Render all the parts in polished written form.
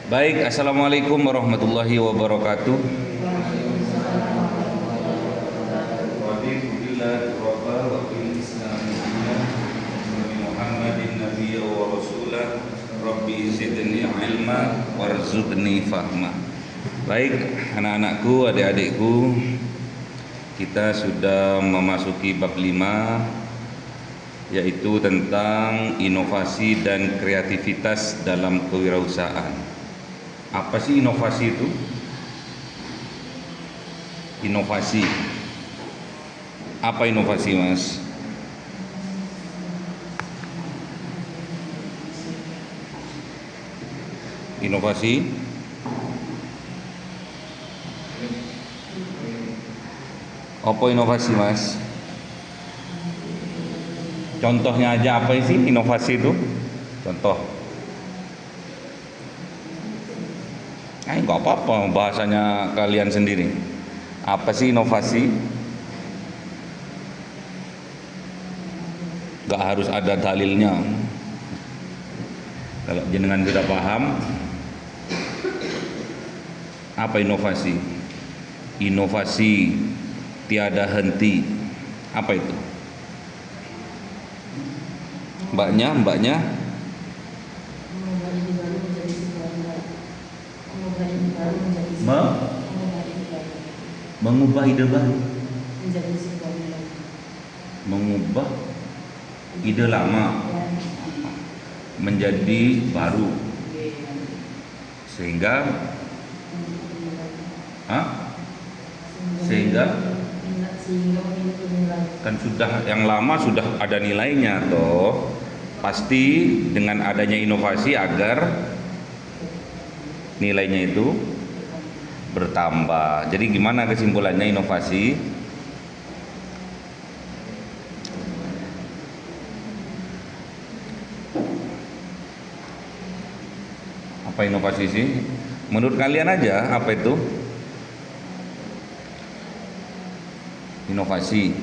Baik, assalamualaikum warahmatullahi wabarakatuh. Raditu billahi rabban wa bil islami dinan wa bi Muhammadin nabiyyan wa rasulah. Rabbi zidni ilma warzuqni fahma. Baik, anak-anakku, adik-adikku, kita sudah memasuki bab 5, yaitu tentang inovasi dan kreativitas dalam kewirausahaan. Apa sih inovasi itu? Inovasi. Apa inovasi, Mas? Inovasi? Apa inovasi, Mas? Contohnya aja apa sih inovasi itu? Contoh. Nggak apa-apa, bahasanya kalian sendiri. Apa sih inovasi? Nggak harus ada dalilnya. Kalau jenengan sudah paham, apa inovasi? Inovasi tiada henti. Apa itu? Mbaknya mengubah ide baru, mengubah ide lama menjadi baru, sehingga kan sudah yang lama sudah ada nilainya toh, pasti dengan adanya inovasi agar nilainya itu bertambah. Jadi gimana kesimpulannya inovasi? Apa inovasi sih? Menurut kalian aja, apa itu inovasi?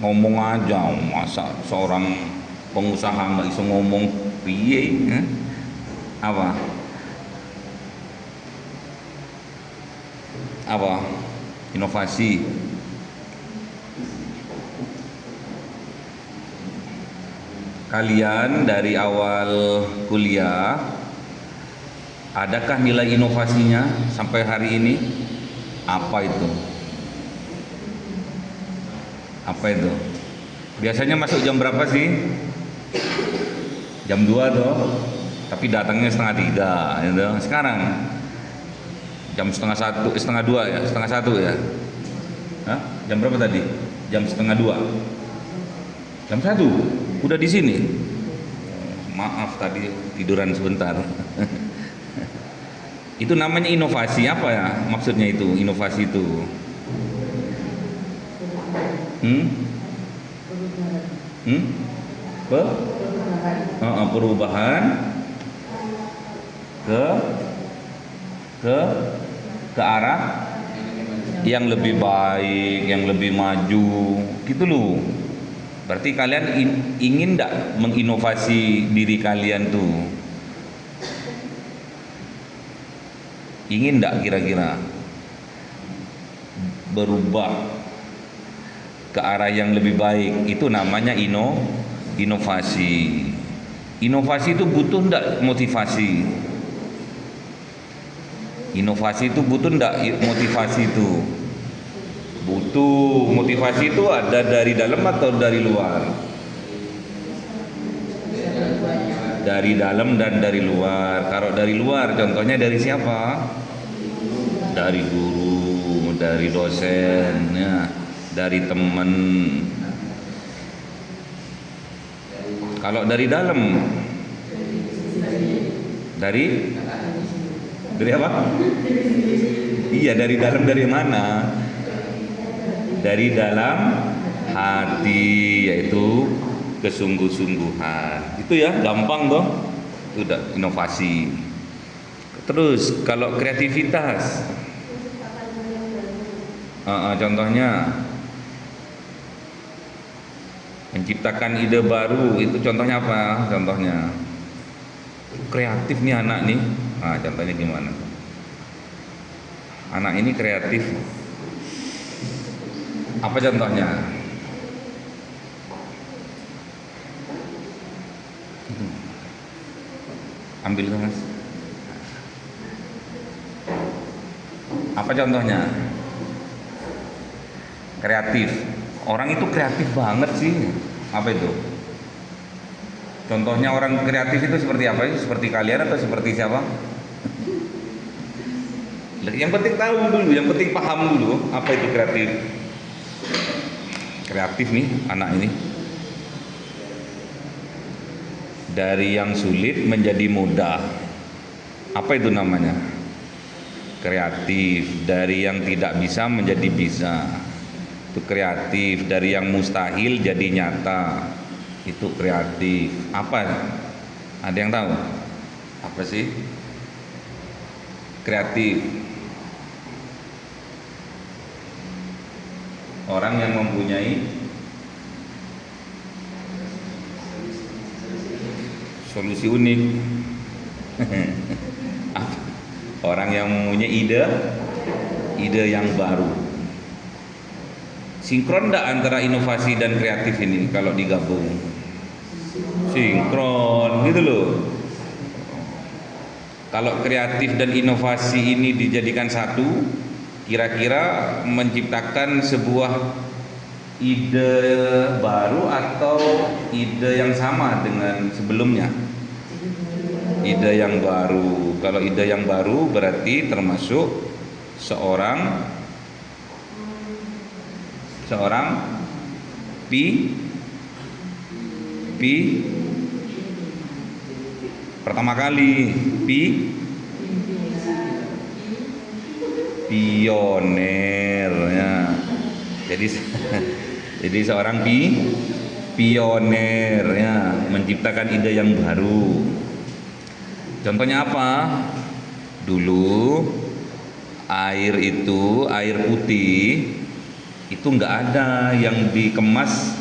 Ngomong aja, masa seorang pengusaha nggak bisa ngomong piye? Apa inovasi? Kalian dari awal kuliah, adakah nilai inovasinya sampai hari ini? Apa itu? Apa itu? Biasanya masuk jam berapa sih? Jam 2 toh, tapi datangnya setengah 3 gitu. Sekarang jam setengah 2 ya, setengah 1 ya. Jam berapa tadi? Jam setengah 2. Jam 1 udah di sini. Maaf tadi tiduran sebentar. Itu namanya inovasi. Apa ya maksudnya itu? Inovasi itu perubahan ke arah yang lebih baik, yang lebih maju gitu loh. Berarti kalian ingin enggak menginovasi diri kalian tuh? Ingin enggak kira-kira berubah ke arah yang lebih baik? Itu namanya inovasi. Inovasi itu butuh enggak motivasi? Inovasi itu butuh enggak motivasi itu? Butuh. Motivasi itu ada dari dalam atau dari luar? Dari dalam dan dari luar. Kalau dari luar, contohnya dari siapa? Dari guru, dari dosen, ya, dari teman. Kalau dari dalam, dari apa? Iya, dari dalam dari mana? Dari dalam hati, yaitu kesungguh-sungguhan. Itu ya, gampang toh. Itu udah inovasi. Terus kalau kreativitas, contohnya menciptakan ide baru, itu contohnya apa? Contohnya Kreatif nih anak nih. Nah, contohnya gimana? Anak ini kreatif. Apa contohnya? Ambil tuh Mas. Apa contohnya? Kreatif. Orang itu kreatif banget sih. Apa itu? Contohnya orang kreatif itu seperti apa? Seperti kalian atau seperti siapa? Yang penting tahu dulu, yang penting paham dulu apa itu kreatif. Kreatif nih anak ini. Dari yang sulit menjadi mudah. Apa itu namanya? Kreatif. Dari yang tidak bisa menjadi bisa. Itu kreatif. Dari yang mustahil jadi nyata. Itu kreatif. Apa? Ada yang tahu? Apa sih? Kreatif. Orang yang mempunyai solusi unik. Orang yang mempunyai ide yang baru. Sinkron enggak antara inovasi dan kreatif ini kalau digabung? Sinkron gitu loh. Kalau kreatif dan inovasi ini dijadikan satu, kira-kira menciptakan sebuah ide baru atau ide yang sama dengan sebelumnya? Ide yang baru. Kalau ide yang baru berarti termasuk seorang pertama kali pioner ya. Jadi seorang pioner ya, menciptakan ide yang baru. Contohnya apa? Dulu air putih itu nggak ada yang dikemas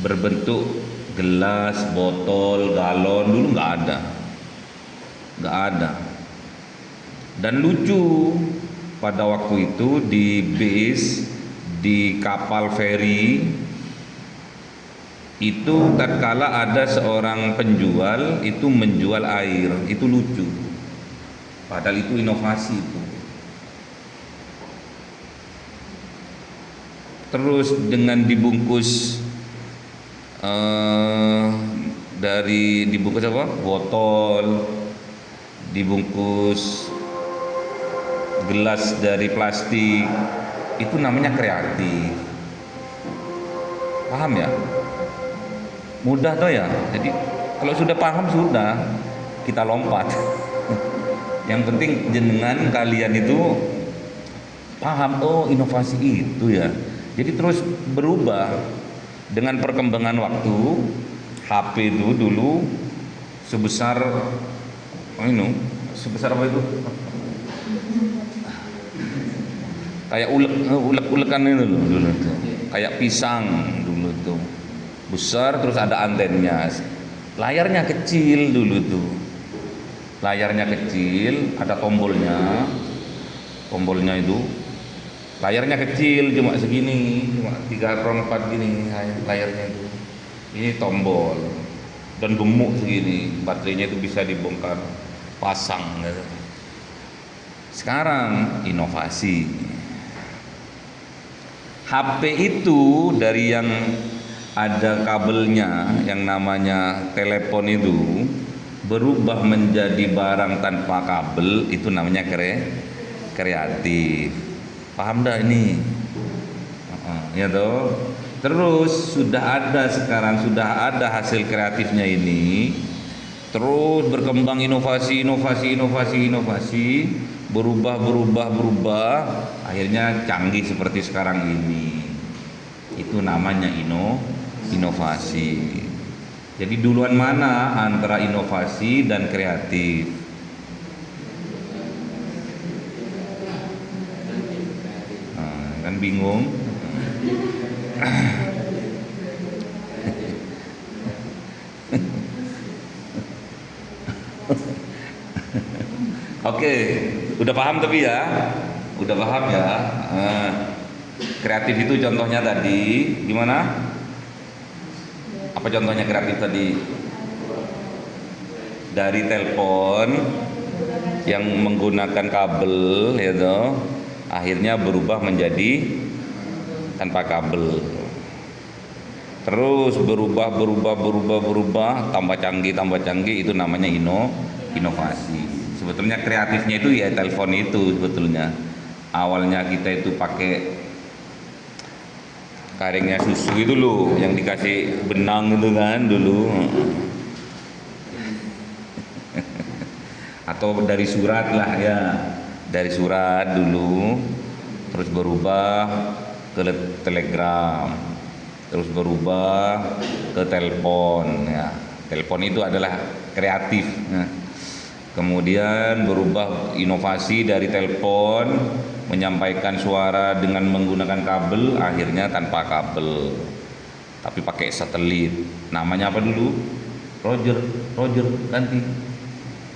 berbentuk gelas, botol, galon, dulu nggak ada. Dan lucu, pada waktu itu di bis, di kapal feri itu tatkala ada seorang penjual itu menjual air, itu lucu. Padahal itu inovasi itu. Terus dengan dibungkus dibungkus apa? Botol, dibungkus gelas dari plastik, itu namanya kreatif. Paham ya? Mudah toh ya. Jadi kalau sudah paham sudah kita lompat. Yang penting jenengan kalian itu paham, oh inovasi itu ya. Jadi terus berubah dengan perkembangan waktu. HP itu dulu sebesar sebesar apa itu? Kayak ulek-ulekan itu dulu tuh. Kayak pisang dulu tuh. Besar terus ada antennya. Layarnya kecil dulu tuh. Layarnya kecil, ada tombolnya. Tombolnya itu layarnya kecil cuma segini, cuma 3/4 gini layarnya itu. Ini tombol dan gemuk segini, baterainya itu bisa dibongkar pasang gitu. Sekarang inovasi. HP itu dari yang ada kabelnya yang namanya telepon itu berubah menjadi barang tanpa kabel, itu namanya kreatif. Paham dah ini? Ya toh. Terus sudah ada hasil kreatifnya ini. Terus berkembang inovasi, berubah, akhirnya canggih seperti sekarang ini. Itu namanya inovasi. Jadi duluan mana antara inovasi dan kreatif? Kan bingung. Oke, udah paham tapi ya, udah paham ya. Nah, kreatif itu contohnya tadi gimana? Apa contohnya kreatif tadi? Dari telepon yang menggunakan kabel, ya toh, akhirnya berubah menjadi tanpa kabel. Terus berubah, tambah canggih itu namanya inovasi. Sebetulnya kreatifnya itu ya telepon itu sebetulnya. Awalnya kita itu pakai karingnya susu itu loh, yang dikasih benang itu kan dulu. Atau dari surat lah ya, dari surat dulu, terus berubah ke telegram, terus berubah ke telepon ya. Telepon itu adalah kreatif ya. Kemudian berubah inovasi dari telepon menyampaikan suara dengan menggunakan kabel, akhirnya tanpa kabel tapi pakai satelit. Namanya apa dulu? Roger ganti.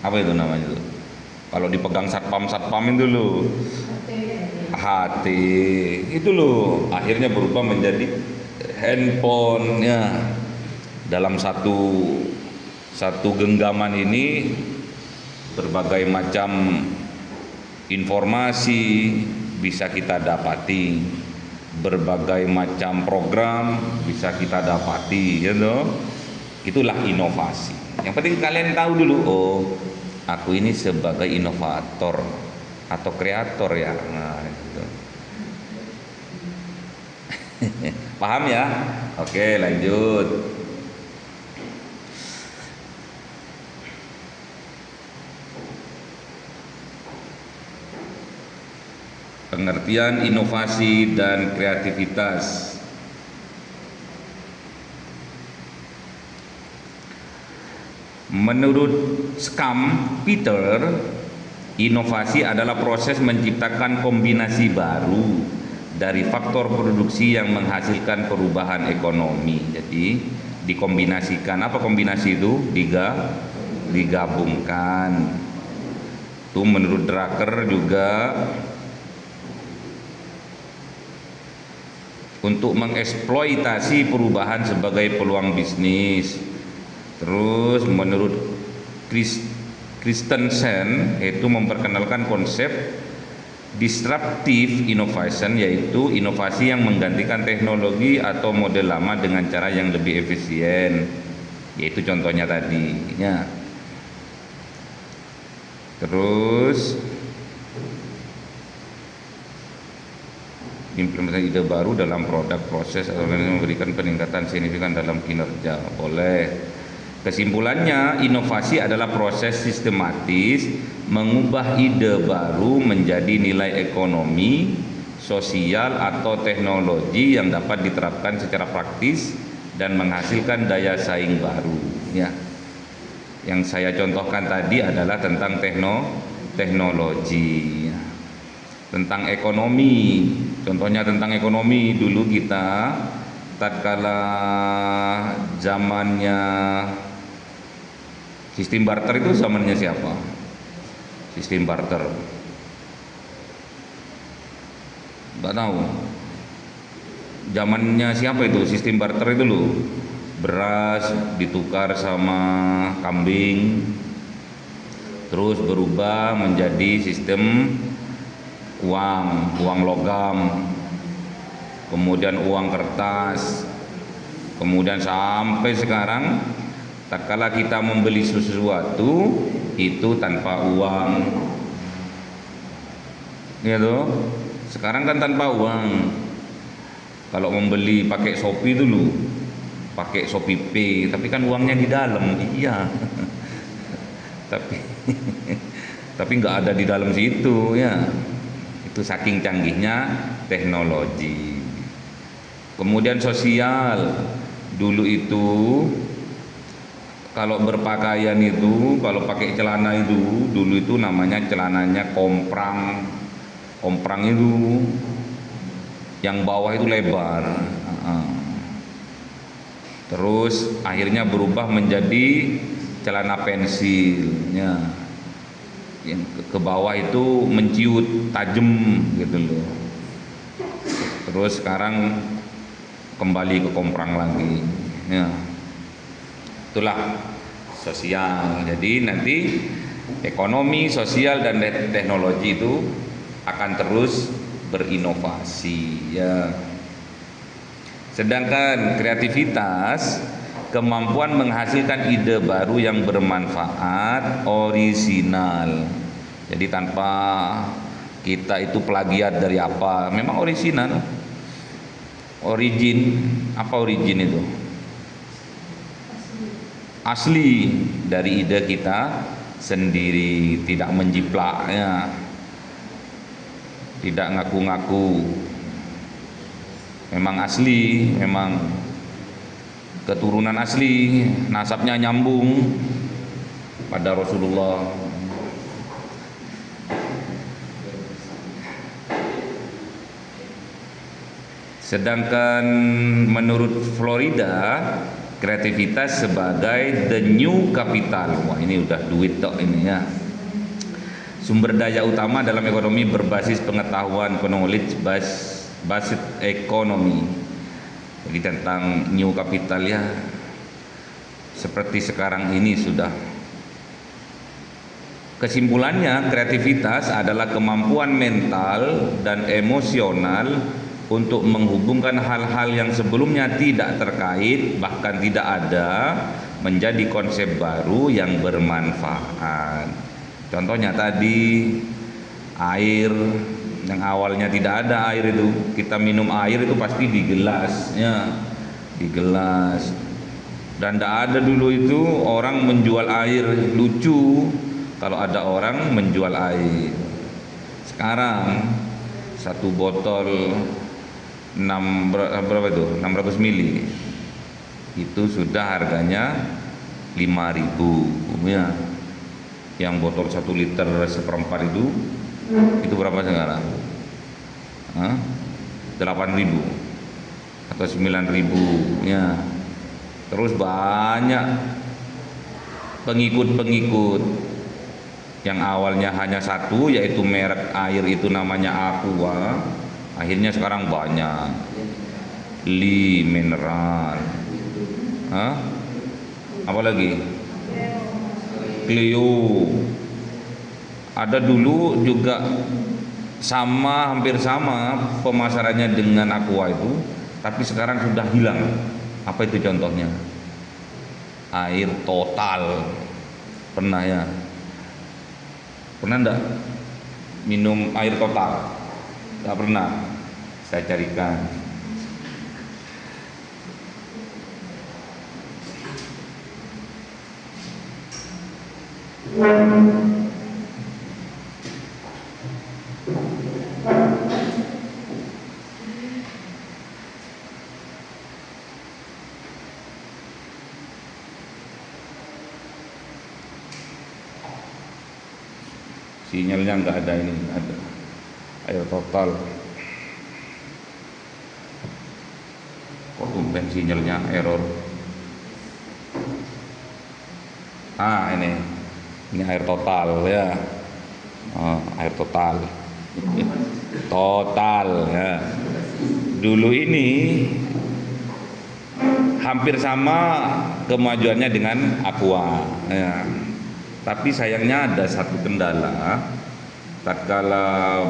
Apa itu namanya tuh? Kalau dipegang satpam itu loh. HT itu loh, akhirnya berubah menjadi handphone ya. Dalam satu genggaman ini berbagai macam informasi bisa kita dapati, berbagai macam program bisa kita dapati, ya toh. Itulah inovasi. Yang penting kalian tahu dulu, oh, aku ini sebagai inovator atau kreator ya. Nah, gitu. Paham ya? Oke, lanjut. Pengertian inovasi dan kreativitas. Menurut Peter, inovasi adalah proses menciptakan kombinasi baru dari faktor produksi yang menghasilkan perubahan ekonomi. Jadi dikombinasikan. Apa kombinasi itu? Digabungkan. Itu menurut Drucker juga untuk mengeksploitasi perubahan sebagai peluang bisnis. Terus menurut Christensen itu memperkenalkan konsep disruptive innovation, yaitu inovasi yang menggantikan teknologi atau model lama dengan cara yang lebih efisien, yaitu contohnya tadi ya. Terus implementasi ide baru dalam produk, proses atau memberikan peningkatan signifikan dalam kinerja. Boleh. Kesimpulannya, inovasi adalah proses sistematis mengubah ide baru menjadi nilai ekonomi, sosial atau teknologi yang dapat diterapkan secara praktis dan menghasilkan daya saing baru ya. Yang saya contohkan tadi adalah tentang teknologi, tentang ekonomi. Contohnya tentang ekonomi, dulu kita tatkala zamannya sistem barter itu zamannya siapa? Sistem barter. Nggak tahu. Zamannya siapa itu sistem barter itu loh? Beras ditukar sama kambing, terus berubah menjadi sistem uang logam, kemudian uang kertas, kemudian sampai sekarang tatkala kita membeli sesuatu itu tanpa uang, ya toh. Sekarang kan tanpa uang. Kalau membeli pakai Shopee dulu, pakai Shopee Pay, tapi kan uangnya di dalam, iya. tapi nggak ada di dalam situ ya. Itu saking canggihnya teknologi. Kemudian sosial, dulu itu kalau berpakaian itu, kalau pakai celana itu, dulu itu namanya celananya komprang itu, yang bawah itu lebar. Terus akhirnya berubah menjadi celana pensil ya. yang ke bawah itu menciut tajam gitu loh. Terus sekarang kembali ke komprang lagi. Ya. Itulah sosial. Jadi nanti ekonomi, sosial dan teknologi itu akan terus berinovasi ya. Sedangkan kreativitas, kemampuan menghasilkan ide baru yang bermanfaat, orisinal. Jadi tanpa kita itu plagiat dari apa, memang orisinal. Origin, apa origin itu? Asli dari ide kita sendiri, tidak menjiplak ya. Tidak ngaku-ngaku. Memang asli, memang keturunan asli, nasabnya nyambung pada Rasulullah. Sedangkan menurut Florida, kreativitas sebagai the new capital. Wah, ini udah duit tok ini ya. Sumber daya utama dalam ekonomi berbasis pengetahuan, knowledge based economy. Jadi tentang new capital ya, seperti sekarang ini sudah. Kesimpulannya, kreativitas adalah kemampuan mental dan emosional untuk menghubungkan hal-hal yang sebelumnya tidak terkait, bahkan tidak ada, menjadi konsep baru yang bermanfaat. Contohnya tadi, air yang awalnya tidak ada air itu, kita minum air itu pasti di gelas ya, di gelas. Dan tidak ada dulu itu orang menjual air, lucu kalau ada orang menjual air. Sekarang satu botol 600 mili itu sudah harganya 5.000 ya. Yang botol 1 liter seperempat itu berapa sekarang? 8.000 atau 9.000 ya. Terus banyak pengikut-pengikut yang awalnya hanya satu, yaitu merek air itu namanya Aqua, akhirnya sekarang banyak. Li mineral, apa lagi? Clio. Ada dulu juga sama, hampir sama pemasarannya dengan Aqua itu, tapi sekarang sudah hilang. Apa itu contohnya? Air Total. Pernah ya? Pernah enggak minum air Total? Enggak pernah. Saya carikan. Sinyalnya nggak ada, ini ada air Total. Kok tumben sinyalnya error? Ini air Total ya. Air Total. Total ya. Dulu ini hampir sama kemajuannya dengan Aqua ya. Tapi sayangnya ada satu kendala, tatkala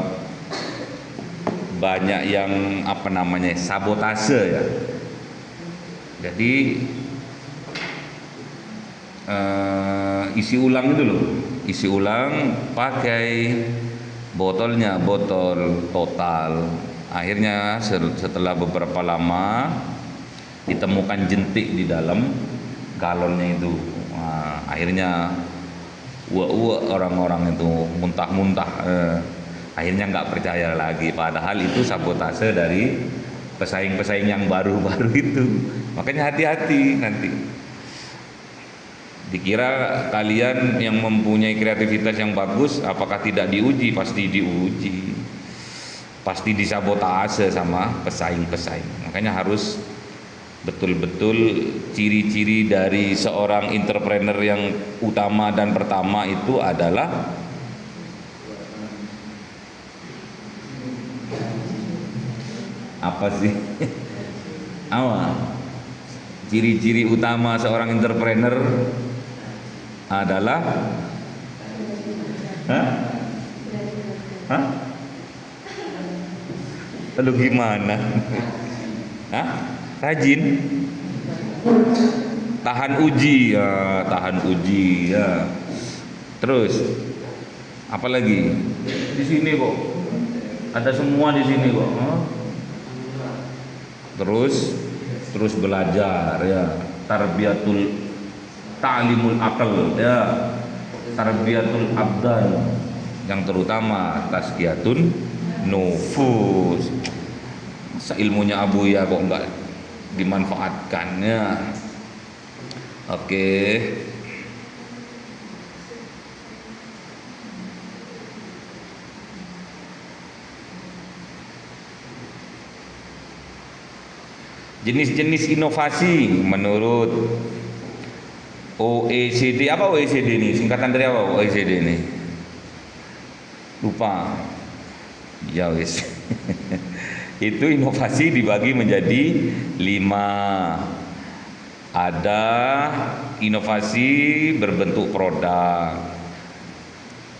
banyak yang sabotase ya. Jadi isi ulang itu loh, isi ulang pakai botolnya botol Total. Akhirnya setelah beberapa lama ditemukan jentik di dalam galonnya itu. Akhirnya orang-orang itu muntah-muntah, akhirnya nggak percaya lagi, padahal itu sabotase dari pesaing-pesaing yang baru-baru itu. Makanya hati-hati nanti. Dikira kalian yang mempunyai kreativitas yang bagus, apakah tidak diuji? Pasti diuji, pasti disabotase sama pesaing-pesaing. Makanya harus betul-betul ciri-ciri dari seorang entrepreneur yang utama dan pertama itu adalah Apa sih? Apa? Ciri-ciri utama seorang entrepreneur adalah Hah? Hah? Lalu gimana? Hah? Rajin? Tahan uji ya, tahan uji ya. Terus apa lagi? Di sini kok ada semua di sini kok. Hah? Terus belajar ya. Tarbiyatul ta'limul akal ya. Tarbiyatul abdan, yang terutama tazkiyatun nufus. Masa ilmunya Abu ya kok enggak dimanfaatkan ya. Oke. Jenis-jenis inovasi menurut OECD. Apa OECD ini? Singkatan dari apa OECD ini? Lupa. Ya wis. Itu inovasi dibagi menjadi 5. Ada inovasi berbentuk produk.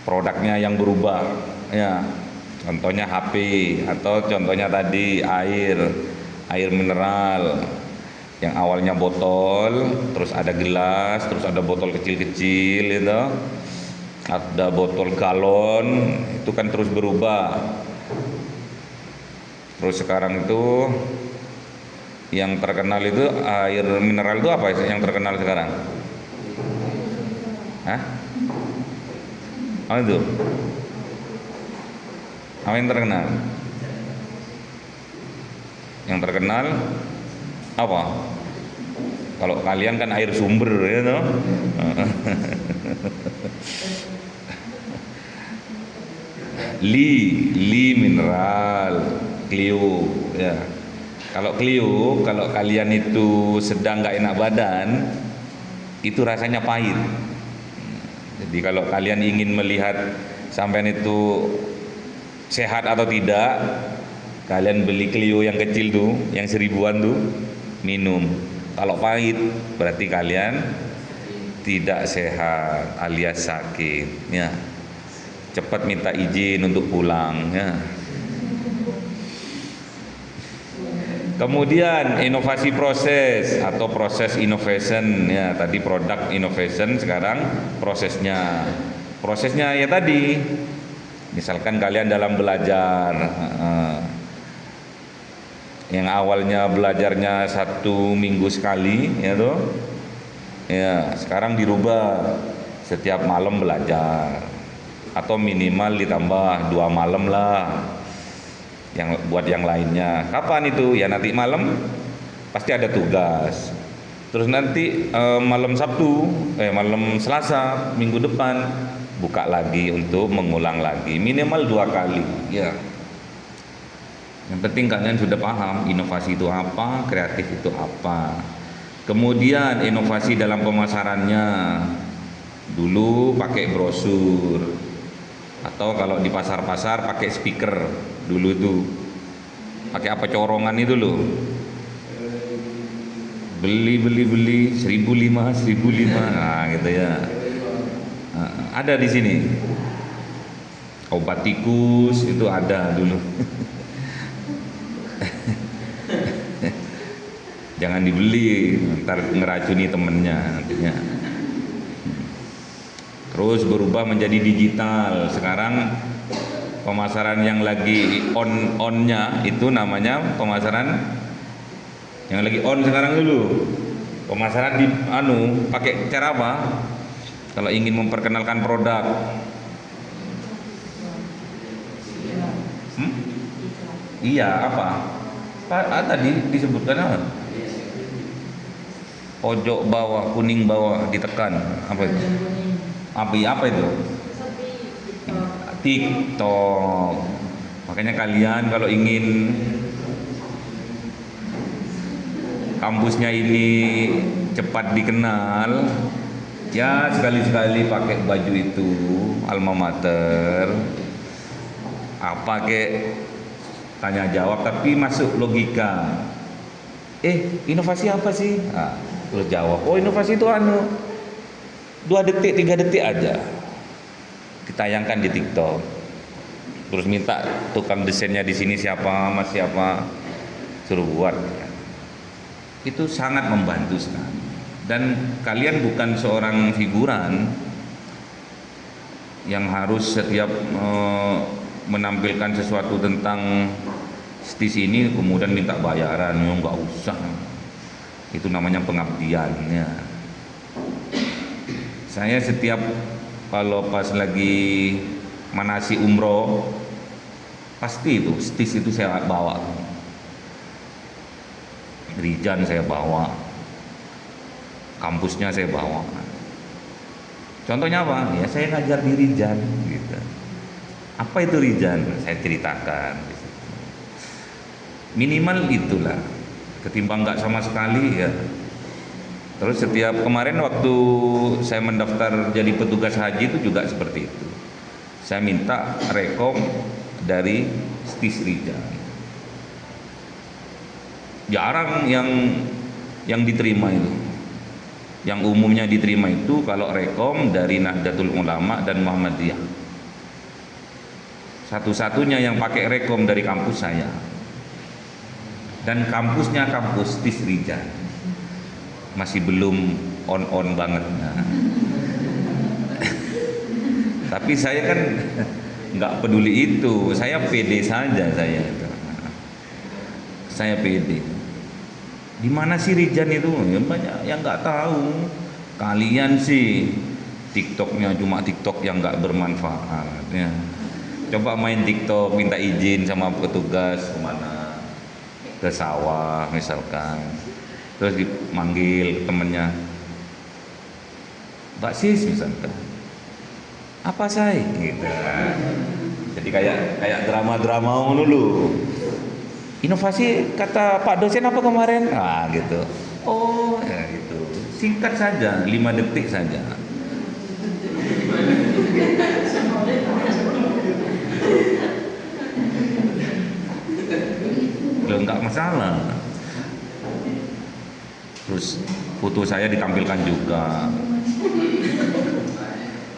Produknya yang berubah ya. Contohnya HP atau contohnya tadi air mineral yang awalnya botol, terus ada gelas, terus ada botol kecil-kecil itu, ada botol galon, itu kan terus berubah. Terus sekarang itu yang terkenal itu air mineral itu apa yang terkenal sekarang? Hah? Apa itu? Apa yang terkenal? Yang terkenal apa? Kalau kalian kan air sumber ya toh. Li mineral, Clio ya. Kalau Clio, kalau kalian itu sedang nggak enak badan, itu rasanya pahit. Jadi kalau kalian ingin melihat sampean itu sehat atau tidak, kalian beli Clio yang kecil tuh, yang 1000-an tuh, minum. Kalau pahit, berarti kalian tidak sehat alias sakit. Ya, cepat minta izin untuk pulang. Ya. Kemudian inovasi proses atau proses innovation. Ya, tadi product innovation, sekarang prosesnya. Prosesnya ya tadi, misalkan kalian dalam belajar. Yang awalnya belajarnya 1 minggu sekali ya toh, ya sekarang dirubah setiap malam belajar atau minimal ditambah 2 malam lah yang buat yang lainnya. Kapan itu? Ya nanti malam pasti ada tugas, terus nanti malam Selasa minggu depan buka lagi untuk mengulang lagi minimal 2 kali ya. Yang penting kalian sudah paham inovasi itu apa, kreatif itu apa. Kemudian inovasi dalam pemasarannya. Dulu pakai brosur, atau kalau di pasar-pasar pakai speaker. Dulu itu pakai apa, corongan itu loh. Beli 1.500 nah gitu ya. Ada di sini. Obat tikus itu ada dulu. Jangan dibeli, ntar ngeracuni temennya nantinya. Terus berubah menjadi digital. Sekarang pemasaran yang lagi on-nya itu namanya pemasaran yang lagi on sekarang dulu. Pemasaran di pakai cara apa? Kalau ingin memperkenalkan produk. Iya, apa? Tadi disebutkan apa? Pojok bawah, kuning bawah ditekan. Apa itu? Apa itu? TikTok. Makanya kalian kalau ingin kampusnya ini cepat dikenal, ya sekali-sekali pakai baju itu alma mater. Pakai tanya jawab tapi masuk logika. Inovasi apa sih? Terus jawab, oh inovasi itu 2 detik 3 detik aja ditayangkan di TikTok. Terus minta tukang desainnya di sini siapa, mas siapa, suruh buat. Itu sangat membantu sekali. Dan kalian bukan seorang figuran yang harus setiap menampilkan sesuatu tentang STIS ini kemudian minta bayaran. Nggak usah, itu namanya pengabdian ya. Saya setiap kalau pas lagi manasi umroh pasti itu STIS itu saya bawa, Rijan saya bawa, kampusnya saya bawa. Contohnya apa? Ya saya ngajar di Rijan gitu. Apa itu Rijan? Saya ceritakan. Minimal itulah, ketimbang nggak sama sekali ya. Terus setiap kemarin waktu saya mendaftar jadi petugas haji itu juga seperti itu. Saya minta rekom dari STIS Rijan. Jarang yang diterima itu. Yang umumnya diterima itu kalau rekom dari Nahdlatul Ulama dan Muhammadiyah. Satu-satunya yang pakai rekom dari kampus saya. Dan kampusnya kampus STIS Rijan. Masih belum on banget. Nah. Tapi saya kan nggak peduli itu, saya pede saja saya pede. Di mana sih Rijan itu? Ya banyak yang nggak tahu. Kalian sih TikToknya cuma TikTok yang nggak bermanfaat. Ya. Coba main TikTok, minta izin sama petugas kemana, ke sawah misalkan. Terus dimanggil temennya, Mbak Sis misalkan, apa saya gitu. Jadi kayak drama-drama dulu. Inovasi kata Pak dosen apa kemarin? Gitu. Oh ya gitu. Singkat saja, 5 detik saja. Loh, nggak masalah. Terus foto saya ditampilkan juga.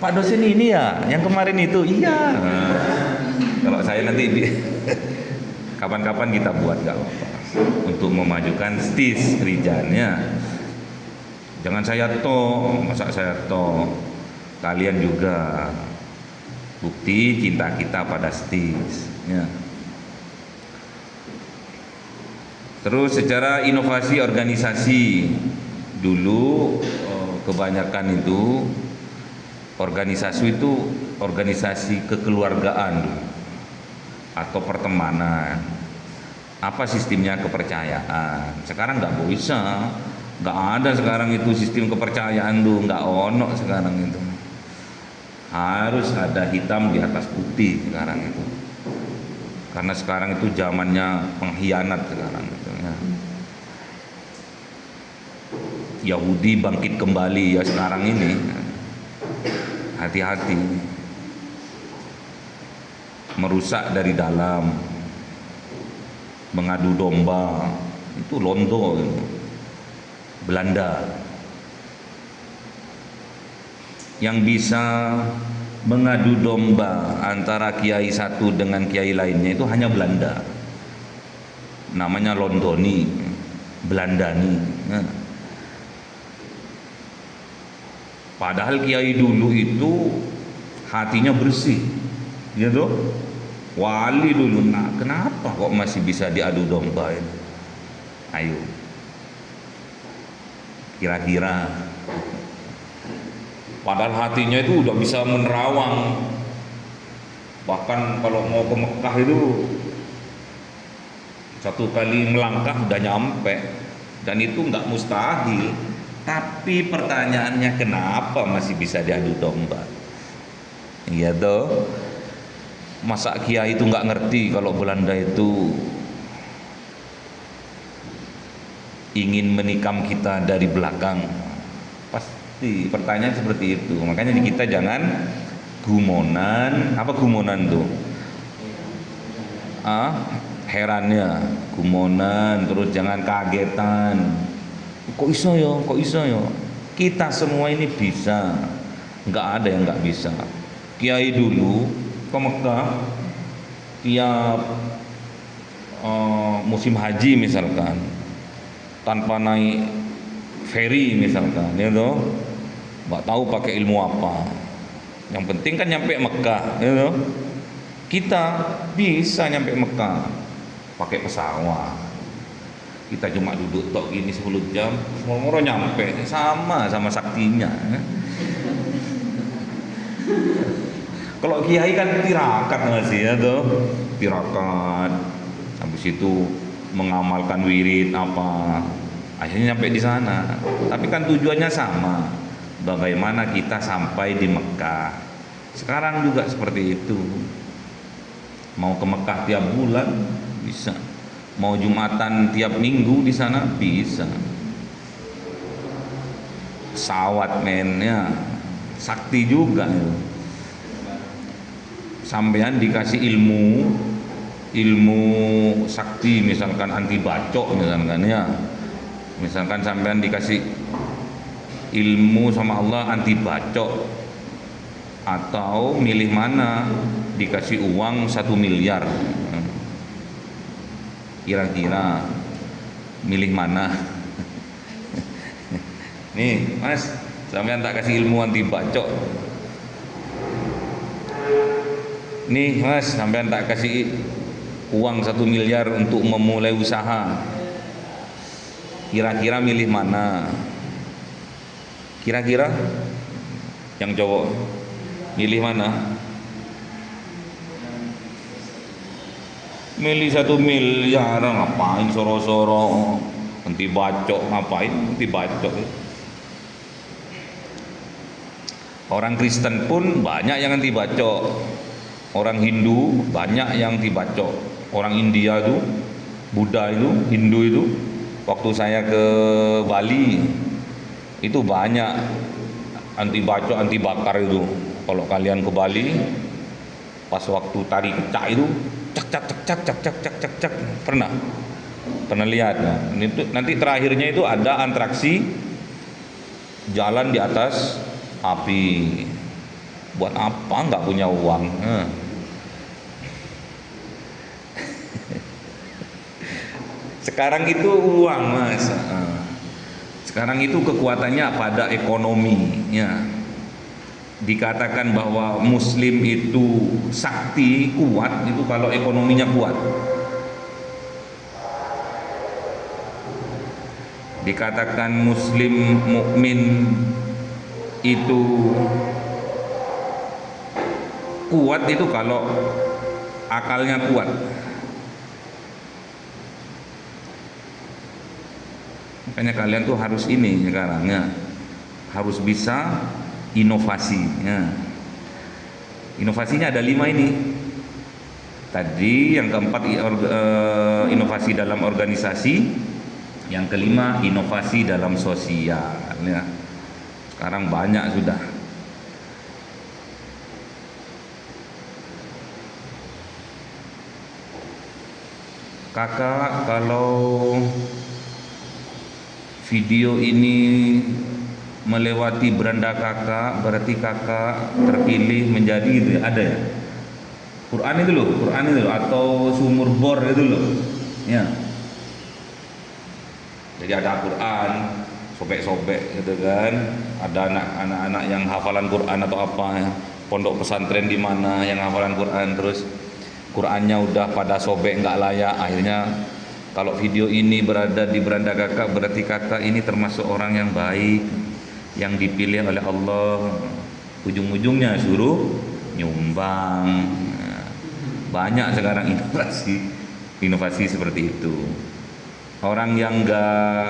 Pak dosen ini ya, yang kemarin itu, iya. Kalau saya nanti kapan-kapan kita buat gak apa-apa untuk memajukan STIS Rijan ya. Jangan saya masa saya kalian juga. Bukti cinta kita pada STIS ya. Terus secara inovasi organisasi dulu kebanyakan itu organisasi kekeluargaan atau pertemanan. Apa sistemnya kepercayaan? Sekarang nggak bisa, nggak ada sekarang itu sistem kepercayaan tuh, nggak ono sekarang itu. Harus ada hitam di atas putih sekarang itu. Karena sekarang itu zamannya pengkhianat sekarang itu ya. Yahudi bangkit kembali ya sekarang ini. Hati-hati. Merusak dari dalam. Mengadu domba. Itu Londo itu. Belanda. Yang bisa mengadu domba antara kiai satu dengan kiai lainnya itu hanya Belanda. Namanya Londoni, Belandani. Nah. Padahal kiai dulu itu hatinya bersih, gitu. Wali dulu, nah kenapa kok masih bisa diadu domba ini? Ayo, kira-kira. Padahal hatinya itu udah bisa menerawang. Bahkan kalau mau ke Mekah itu 1 kali melangkah udah nyampe. Dan itu nggak mustahil. Tapi pertanyaannya kenapa masih bisa diadu domba? Iya toh. Masa kiai itu nggak ngerti kalau Belanda itu ingin menikam kita dari belakang? Pertanyaan seperti itu. Makanya di kita jangan gumonan. Apa gumonan tuh? herannya gumonan, terus jangan kagetan. Kok iso yo, kok iso yo. Kita semua ini bisa, nggak ada yang nggak bisa. Kiai dulu ke Mekah tiap musim haji misalkan, tanpa naik ferry misalkan, ya toh, nggak tahu pakai ilmu apa. Yang penting kan nyampe Mekah, ya toh. Kita bisa nyampe Mekah pakai pesawat. Kita cuma duduk tok gini 10 jam, moro-moro nyampe, sama saktinya. Kalau kiai kan tirakat masih ya tuh, tirakat. Habis itu mengamalkan wirid apa, akhirnya nyampe di sana. Tapi kan tujuannya sama, bagaimana kita sampai di Mekah. Sekarang juga seperti itu. Mau ke Mekah tiap bulan bisa, mau Jumatan tiap minggu di sana bisa. Pesawat mennya sakti juga itu. Sampean dikasih ilmu sakti, misalkan anti bacok misalkan ya, misalkan sampean dikasih ilmu sama Allah anti bacok, atau milih mana, dikasih uang 1 miliar, kira-kira milih mana? Nih mas, sampean tak kasih ilmu anti bacok. Nih mas, sampean tak kasih uang 1 miliar untuk memulai usaha, kira-kira milih mana? Kira-kira yang cowok milih mana? Milih 1 miliar, ngapain soro-soro anti bacok, ngapain anti bacok? Orang Kristen pun banyak yang anti bacok. Orang Hindu banyak yang dibacok. Orang India itu, Buddha itu, Hindu itu, waktu saya ke Bali itu banyak anti bacok, anti bakar itu. Kalau kalian ke Bali pas waktu tari kecak itu, cak, pernah lihat? Nah, itu nanti terakhirnya itu ada atraksi jalan di atas api. Buat apa, nggak punya uang? Sekarang itu uang mas. Sekarang itu kekuatannya pada ekonominya. Dikatakan bahwa Muslim itu sakti kuat itu kalau ekonominya kuat. Dikatakan Muslim mukmin itu kuat itu kalau akalnya kuat. Makanya kalian tuh harus ini sekarang ya, harus bisa inovasi ya. Inovasinya ada 5 ini. Tadi yang keempat inovasi dalam organisasi, yang kelima inovasi dalam sosial ya. Sekarang banyak sudah. Kakak, kalau video ini melewati beranda kakak, berarti kakak terpilih menjadi gitu ya? Ada ya? Quran itu loh, atau sumur bor itu loh ya. Jadi ada Quran, sobek-sobek gitu kan. Ada anak-anak yang hafalan Quran atau apa ya. Pondok pesantren di mana yang hafalan Quran, terus Qurannya udah pada sobek nggak layak. Akhirnya kalau video ini berada di beranda kakak, berarti kakak ini termasuk orang yang baik, yang dipilih oleh Allah. Ujung-ujungnya suruh nyumbang. Banyak sekarang inovasi seperti itu. Orang yang nggak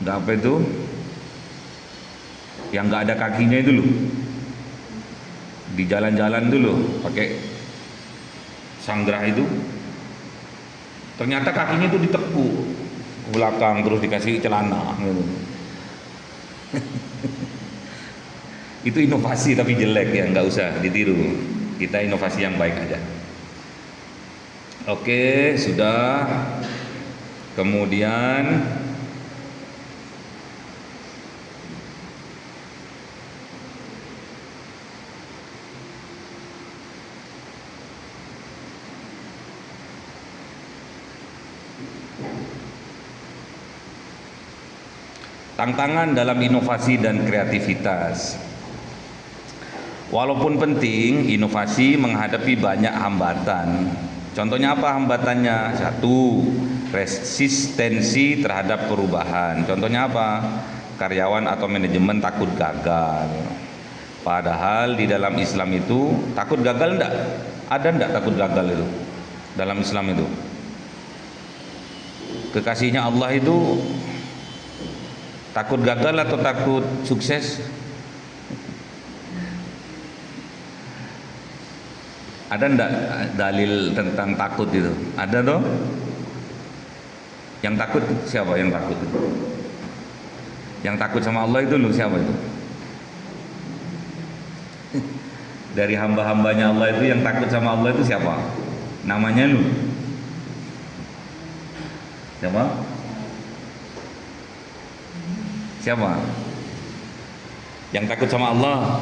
apa itu, yang nggak ada kakinya itu loh, di jalan-jalan dulu pakai sanggrah itu, ternyata kakinya itu ditekuk ke belakang terus dikasih celana gitu. Itu inovasi tapi jelek ya, nggak usah ditiru. Kita inovasi yang baik aja. Oke, sudah. Kemudian tantangan dalam inovasi dan kreativitas. Walaupun penting, inovasi menghadapi banyak hambatan. Contohnya apa hambatannya? Satu, resistensi terhadap perubahan. Contohnya apa? Karyawan atau manajemen takut gagal. Padahal di dalam Islam itu takut gagal enggak? Ada enggak takut gagal itu? Dalam Islam itu. Kekasihnya Allah itu takut gagal atau takut sukses? Ada enggak dalil tentang takut itu? Ada toh? Yang takut siapa yang takut itu? Yang takut sama Allah itu loh, siapa itu? Dari hamba-hambanya Allah itu yang takut sama Allah itu siapa? Namanya lu? Siapa? Siapa? Yang takut sama Allah?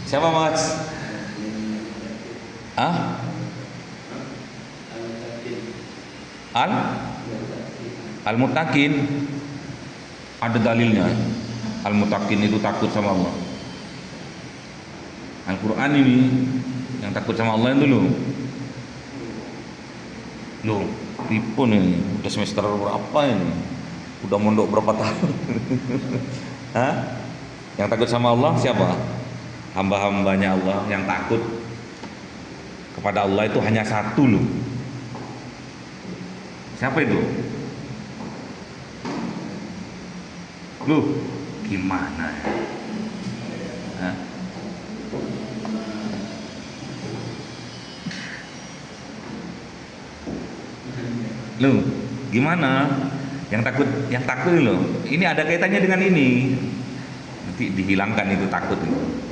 Siapa Mas? Ah? Al-Muttaqin. Ada dalilnya. Al-Muttaqin itu takut sama Allah. Al-Quran ini yang takut sama Allah itu loh, pripun ini? Udah semester berapa ini? Udah mondok berapa tahun? Hah? Yang takut sama Allah siapa? Hamba-hambanya Allah yang takut kepada Allah itu hanya satu loh. Siapa itu? Loh, gimana ya? Hah? Loh, gimana? Yang takut loh. Ini ada kaitannya dengan ini. Nanti dihilangkan itu takut itu.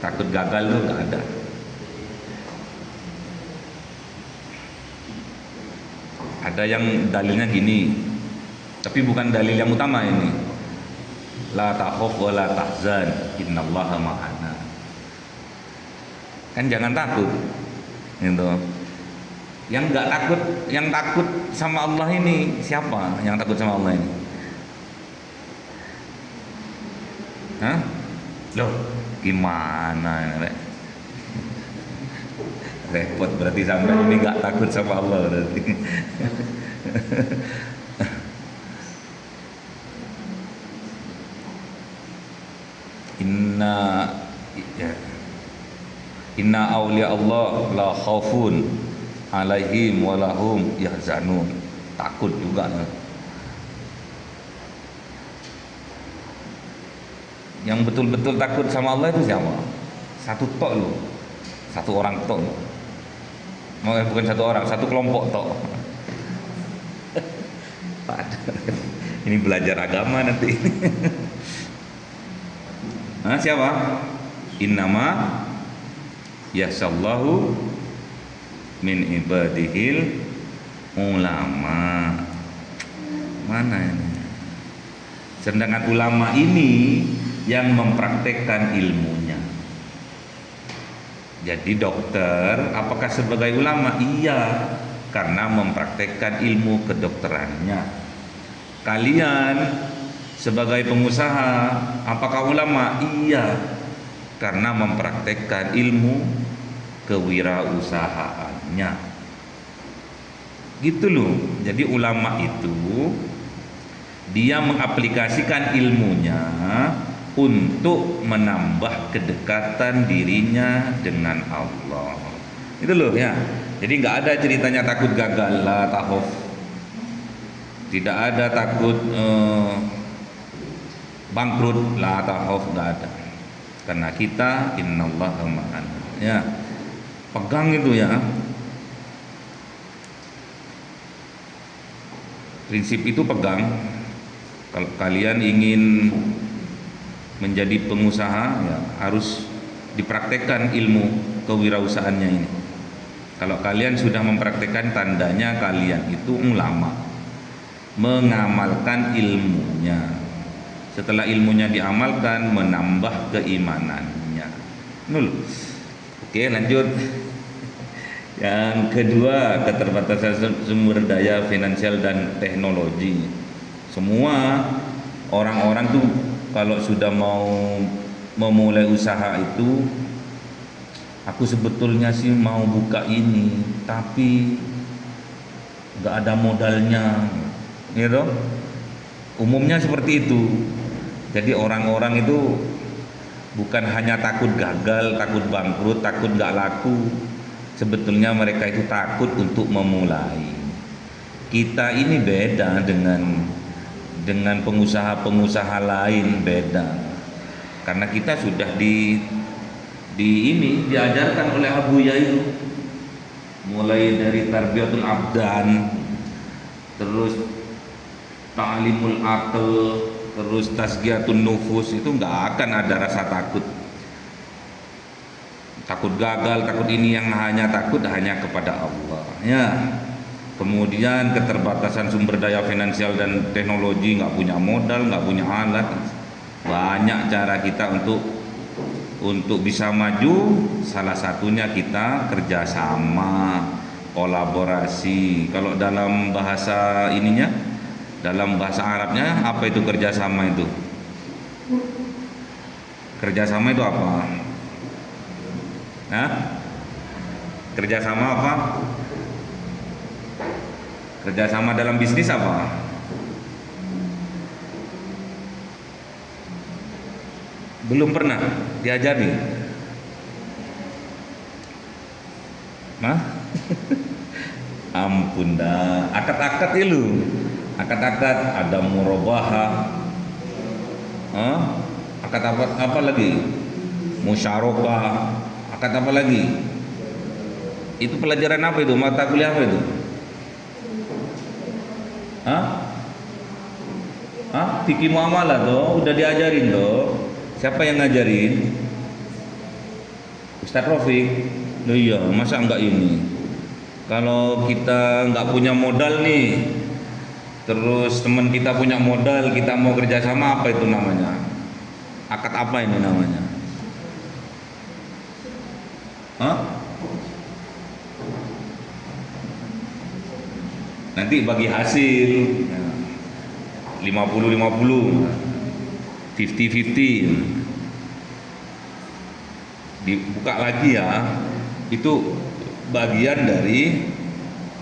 Takut gagal itu nggak ada. Ada yang dalilnya gini, tapi bukan dalil yang utama ini. La takhaf wa la tahzan, innallaha ma'ana. Kan jangan takut, gitu. Yang nggak takut, yang takut sama Allah ini siapa? Yang takut sama Allah ini? Hah? Loh, gimana? Repot berarti sampai ini nggak takut sama Allah berarti. Inna awliya Allah la khaufun alaihim walahum yahzanun. Takut juga. Yang betul-betul takut sama Allah itu siapa? Satu tok loh. Satu orang tok loh. Bukan satu orang, satu kelompok tok. Ini belajar agama nanti. Nah, siapa? Innama yasallahu min ibadihil ulama. Mana ini? Sedangkan ulama ini yang mempraktekkan ilmunya. Jadi dokter, apakah sebagai ulama? Iya, karena mempraktekkan ilmu kedokterannya. Kalian sebagai pengusaha, apakah ulama? Iya, karena mempraktekkan ilmu kewirausahaannya. Gitu loh. Jadi ulama itu dia mengaplikasikan ilmunya untuk menambah kedekatan dirinya dengan Allah. Itu loh ya. Jadi nggak ada ceritanya takut gagal lah, tahof. Tidak ada takut bangkrut lah, tahof, nggak ada. Karena kita innallaha ma'ana. Ya, pegang itu ya. Prinsip itu pegang. Kalau kalian ingin menjadi pengusaha ya harus dipraktekkan ilmu kewirausahaannya ini. Kalau kalian sudah mempraktikkan, tandanya kalian itu ulama, mengamalkan ilmunya. Setelah ilmunya diamalkan, menambah keimanannya. Nul. Oke, lanjut. Yang kedua, keterbatasan sumber daya finansial dan teknologi. Semua orang-orang tuh kalau sudah mau memulai usaha itu, aku sebetulnya sih mau buka ini, tapi nggak ada modalnya, gitu. Umumnya seperti itu. Jadi orang-orang itu bukan hanya takut gagal, takut bangkrut, takut nggak laku. Sebetulnya mereka itu takut untuk memulai. Kita ini beda dengan pengusaha-pengusaha lain, beda. Karena kita sudah diajarkan oleh Abu Yailu, mulai dari tarbiyatul abdan, terus ta'limul aql, terus tazkiyatun nufus. Itu nggak akan ada rasa takut gagal, takut ini. Yang takut hanya kepada Allah, ya. Kemudian keterbatasan sumber daya finansial dan teknologi, nggak punya modal, nggak punya alat. Banyak cara kita untuk bisa maju. Salah satunya kita kerjasama, kolaborasi. Kalau dalam bahasa ininya, dalam bahasa Arabnya apa itu kerjasama itu? Kerjasama itu apa? Hah? Kerjasama apa? Kerjasama dalam bisnis apa? Belum pernah diajari? Nah, ampun dah. Akad-akad itu, akad-akad ada murabahah. Akad apa lagi? Musyarakah. Akad apa lagi? Itu pelajaran apa itu? Mata kuliah apa itu? Fikih muamalah tuh udah diajarin tuh. Siapa yang ngajarin? Ustadz Rafiq. Loh iya, masa enggak ini? Kalau kita enggak punya modal nih, terus teman kita punya modal, kita mau kerjasama, apa itu namanya? Akad apa ini namanya? Nanti bagi hasil 50-50, 50-50, dibuka lagi ya. Itu bagian dari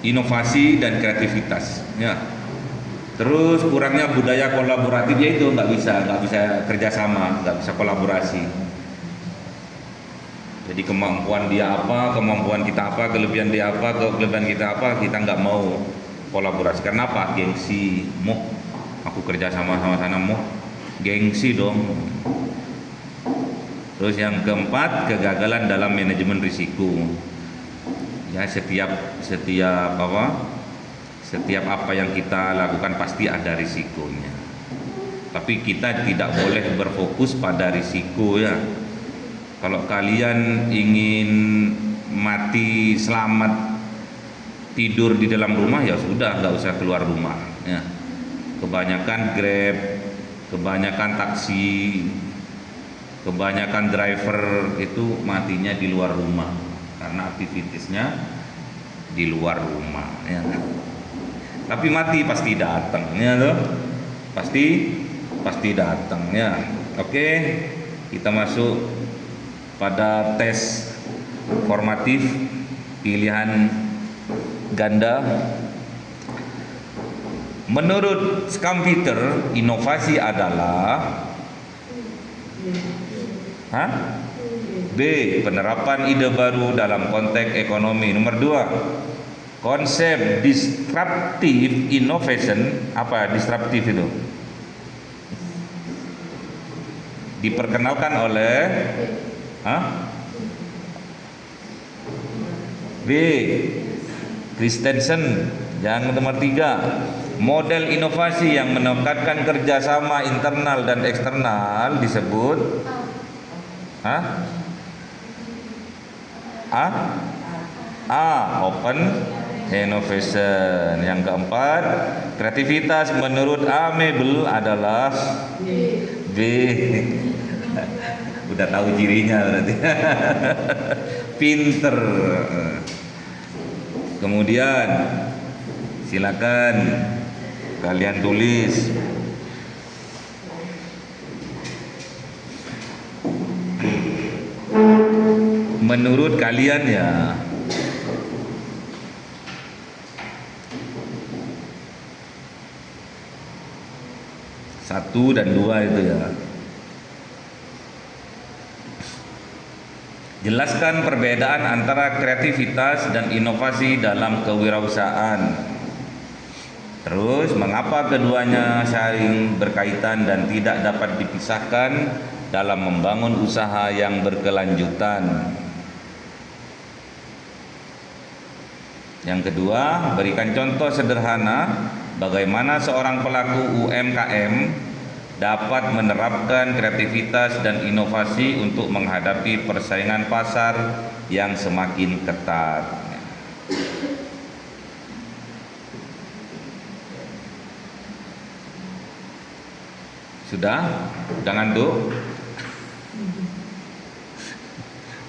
inovasi dan kreativitas, ya. Terus kurangnya budaya kolaboratif, ya itu nggak bisa kerjasama, nggak bisa kolaborasi. Jadi kemampuan dia apa, kemampuan kita apa, kelebihan dia apa, kelebihan kita apa, kita nggak mau kolaborasi. Karena apa? Gengsi. Aku kerja sama sana, gengsi dong. Terus yang keempat, kegagalan dalam manajemen risiko. Ya, setiap apa yang kita lakukan pasti ada risikonya. Tapi kita tidak boleh berfokus pada risiko, ya. Kalau kalian ingin mati selamat tidur di dalam rumah, ya sudah, nggak usah keluar rumah, ya. Kebanyakan Grab, kebanyakan taksi, kebanyakan driver itu matinya di luar rumah karena aktivitasnya di luar rumah, ya. Tapi mati pasti datang, ya loh. Pasti datang, ya. Oke, kita masuk pada tes formatif pilihan ganda. Menurut Scampeter, inovasi adalah B. Penerapan ide baru dalam konteks ekonomi. Nomor 2, konsep disruptive innovation. Apa disruptif itu? Diperkenalkan oleh B. Christensen. Yang nomor 3, model inovasi yang menekankan kerjasama internal dan eksternal disebut A, open innovation. Yang keempat, kreativitas menurut Amable adalah B. Udah tahu cirinya berarti. Pinter. Kemudian silakan kalian tulis menurut kalian ya. Satu dan dua itu ya. Jelaskan perbedaan antara kreativitas dan inovasi dalam kewirausahaan. Terus, mengapa keduanya saling berkaitan dan tidak dapat dipisahkan dalam membangun usaha yang berkelanjutan? Yang kedua, berikan contoh sederhana bagaimana seorang pelaku UMKM dapat menerapkan kreativitas dan inovasi untuk menghadapi persaingan pasar yang semakin ketat. Sudah? Jangan ngantuk.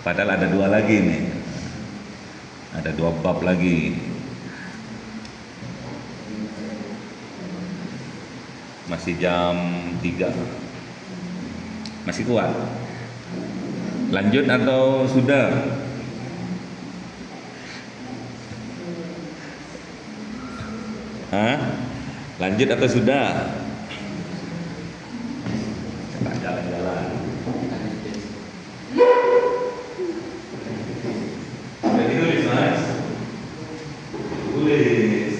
Padahal ada dua lagi nih. Ada dua bab lagi. Masih jam 3. Masih kuat? Lanjut atau sudah? Hah? Lanjut atau sudah? Kita jalan-jalan. Sudah ditulis, Mas? Tulis.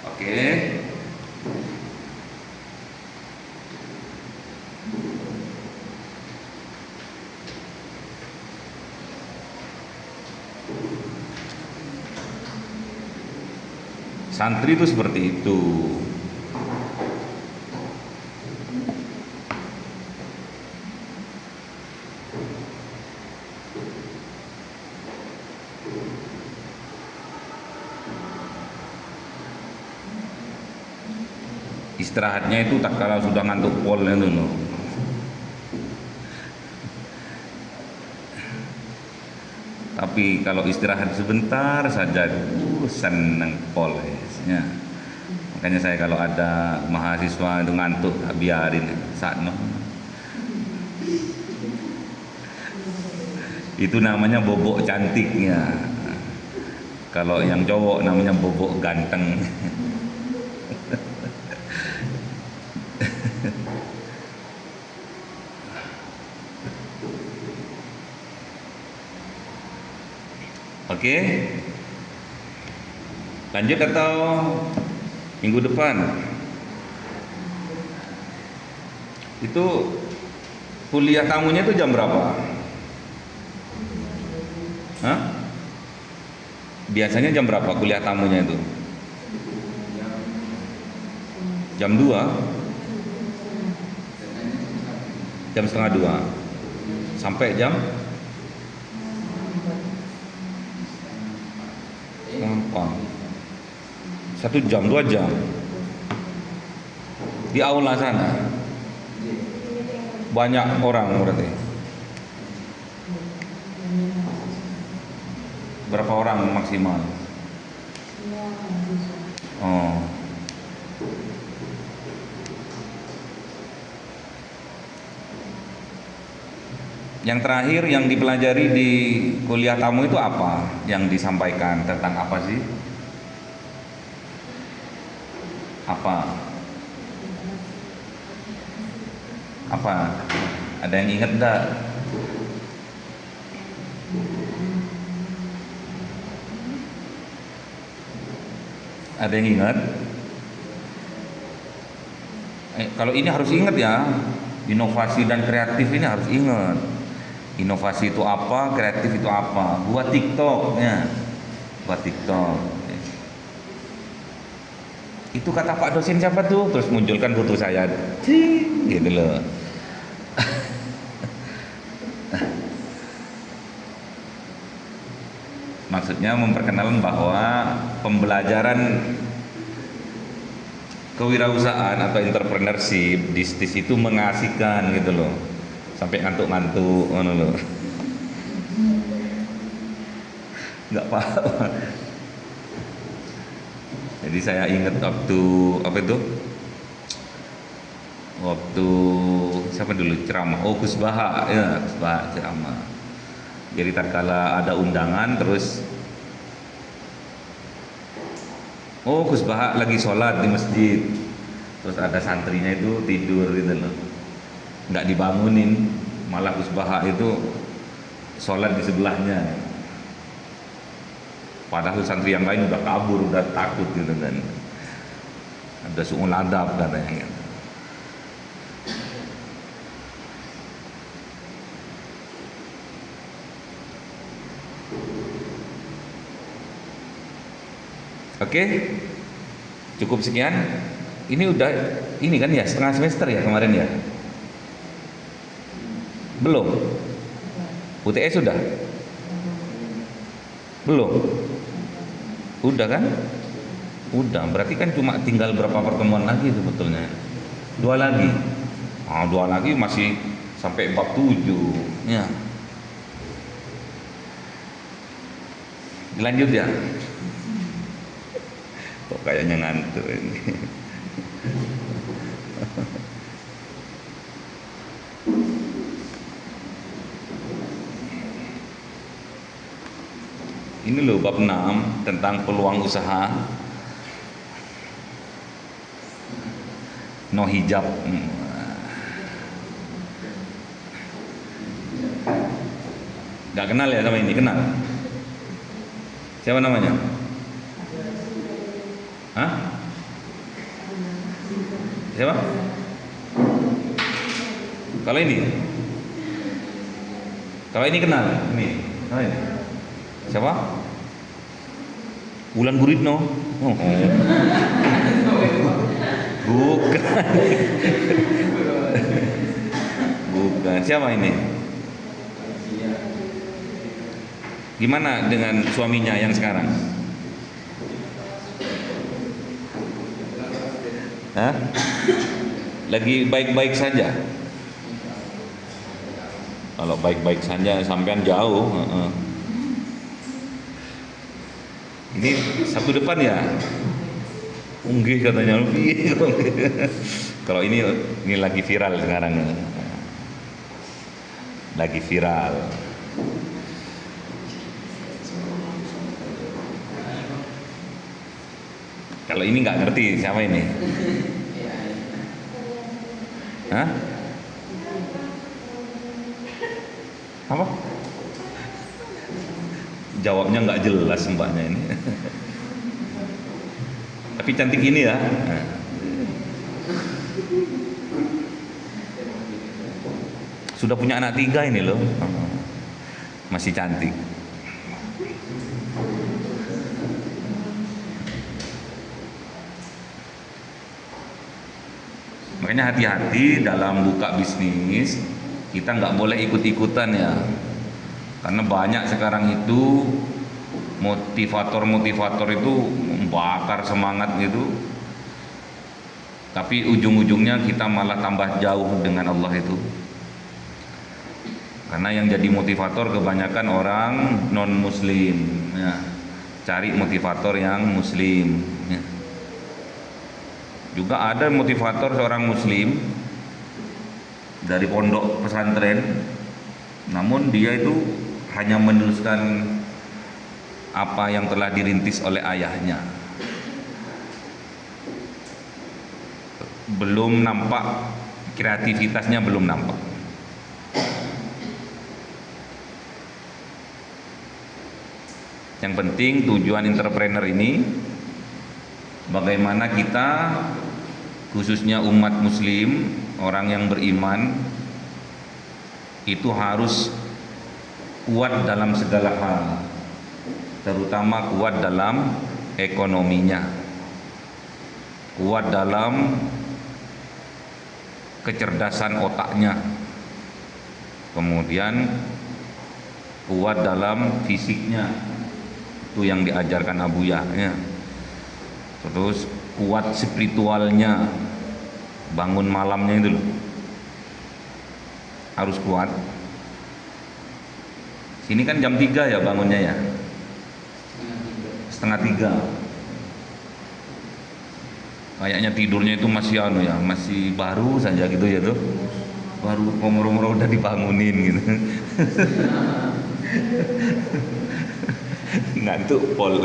Oke. Santri itu seperti itu. Istirahatnya itu tak kala sudah ngantuk pol itu loh. Tapi kalau istirahat sebentar saja, seneng pol ya. Makanya saya kalau ada mahasiswa itu ngantuk, biarin sakno. Itu namanya bobok cantiknya. Kalau yang cowok namanya bobok ganteng. Oke, lanjut atau minggu depan? Itu kuliah tamunya itu jam berapa? Hah? Biasanya jam berapa kuliah tamunya itu? Jam 2? Jam setengah 2 sampai jam gampang 1 jam 2 jam di aula sana. Banyak orang berarti. Berapa orang maksimal? Oh. Yang terakhir yang dipelajari di kuliah tamu itu apa? Yang disampaikan tentang apa sih? Apa? Apa? Ada yang ingat enggak? Ada yang ingat? Kalau ini harus ingat ya. Inovasi dan kreatif ini harus ingat. Inovasi itu apa, kreatif itu apa? Buat TikTok ya. Buat TikTok. Itu kata Pak dosen siapa tuh? Terus munculkan foto saya. Cing, gitu loh. Maksudnya memperkenalkan bahwa pembelajaran kewirausahaan atau entrepreneurship bisnis itu mengasihkan gitu loh. Sampai ngantuk-ngantuk ngono loh. Nggak apa-apa. Jadi saya ingat waktu apa itu? Waktu siapa dulu ceramah? Oh, Gus Baha ya, Gus Baha ceramah. Jadi tatkala ada undangan terus oh Gus Baha lagi sholat di masjid, terus ada santrinya itu tidur gitu loh, nggak dibangunin, malah Gus Baha itu sholat di sebelahnya, padahal santri yang lain udah kabur, udah takut gitu kan, ada su'ul adab katanya kan. Oke, cukup sekian. Ini udah, ini kan ya setengah semester ya kemarin ya? Belum? UTS sudah? Belum? Udah kan? Udah, berarti kan cuma tinggal berapa pertemuan lagi sebetulnya? 2 lagi? Ah, 2 lagi masih sampai bab 7 ya. Dilanjut ya? Kok kayaknya ngantuk ini. Ini loh bab 6 tentang peluang usaha. No hijab. Gak kenal ya sama ini? Kenal? Siapa namanya? Hah? Siapa? Kalau ini? Kalau ini kenal? Ini? Kalau ini? Siapa? Wulan Guritno? Oh, oh. Bukan. Bukan. Siapa ini? Gimana dengan suaminya yang sekarang? Hah? Lagi baik-baik saja? Kalau baik-baik saja sampean jauh. Ini Sabtu depan ya? Unggih katanya lebih. Kalau ini lagi viral sekarang. Lagi viral. Kalau ini nggak ngerti siapa ini? Hah? Apa? Jawabnya nggak jelas mbaknya ini. Tapi cantik ini ya. Sudah punya anak 3 ini loh. Masih cantik. Makanya hati-hati dalam buka bisnis, kita nggak boleh ikut-ikutan ya, karena banyak sekarang itu motivator itu membakar semangat gitu, tapi ujung-ujungnya kita malah tambah jauh dengan Allah itu, karena yang jadi motivator kebanyakan orang non muslim ya. Cari motivator yang muslim ya. Juga ada motivator seorang muslim dari pondok pesantren, namun dia itu hanya meneruskan apa yang telah dirintis oleh ayahnya. Belum nampak kreativitasnya, belum nampak. Yang penting tujuan entrepreneur ini bagaimana kita, khususnya umat muslim, orang yang beriman, itu harus kuat dalam segala hal, terutama kuat dalam ekonominya, kuat dalam kecerdasan otaknya, kemudian kuat dalam fisiknya, itu yang diajarkan Abuya ya. Terus kuat spiritualnya, bangun malamnya itu loh, harus kuat. Sini kan jam 3 ya bangunnya ya, setengah 3. Kayaknya tidurnya itu masih ya, masih baru saja gitu ya tuh, baru umur udah dibangunin gitu. Ngantuk pol.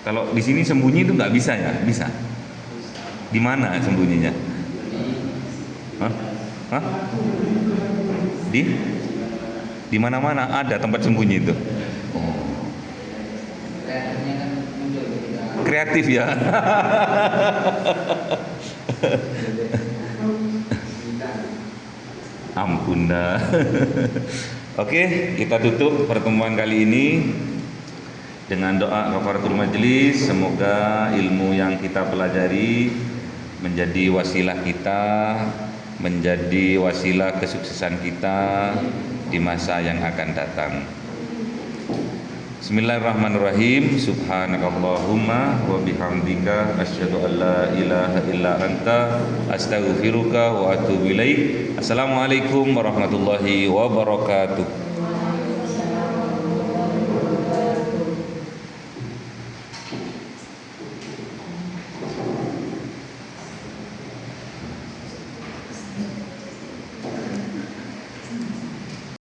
Kalau di sini sembunyi itu nggak bisa ya? Bisa. Di mana sembunyinya? Hah? Hah? Di mana-mana ada tempat sembunyi itu. Oh. Kreatif ya. Ampun dah. Oke, kita tutup pertemuan kali ini dengan doa kafaratul majelis. Semoga ilmu yang kita pelajari menjadi wasilah kita, menjadi wasilah kesuksesan kita di masa yang akan datang. Bismillahirrahmanirrahim. Subhanakallahumma wa bihamdika asyhadu an la ilaha illa anta astaghfiruka wa atubu ilaik. Assalamualaikum warahmatullahi wabarakatuh.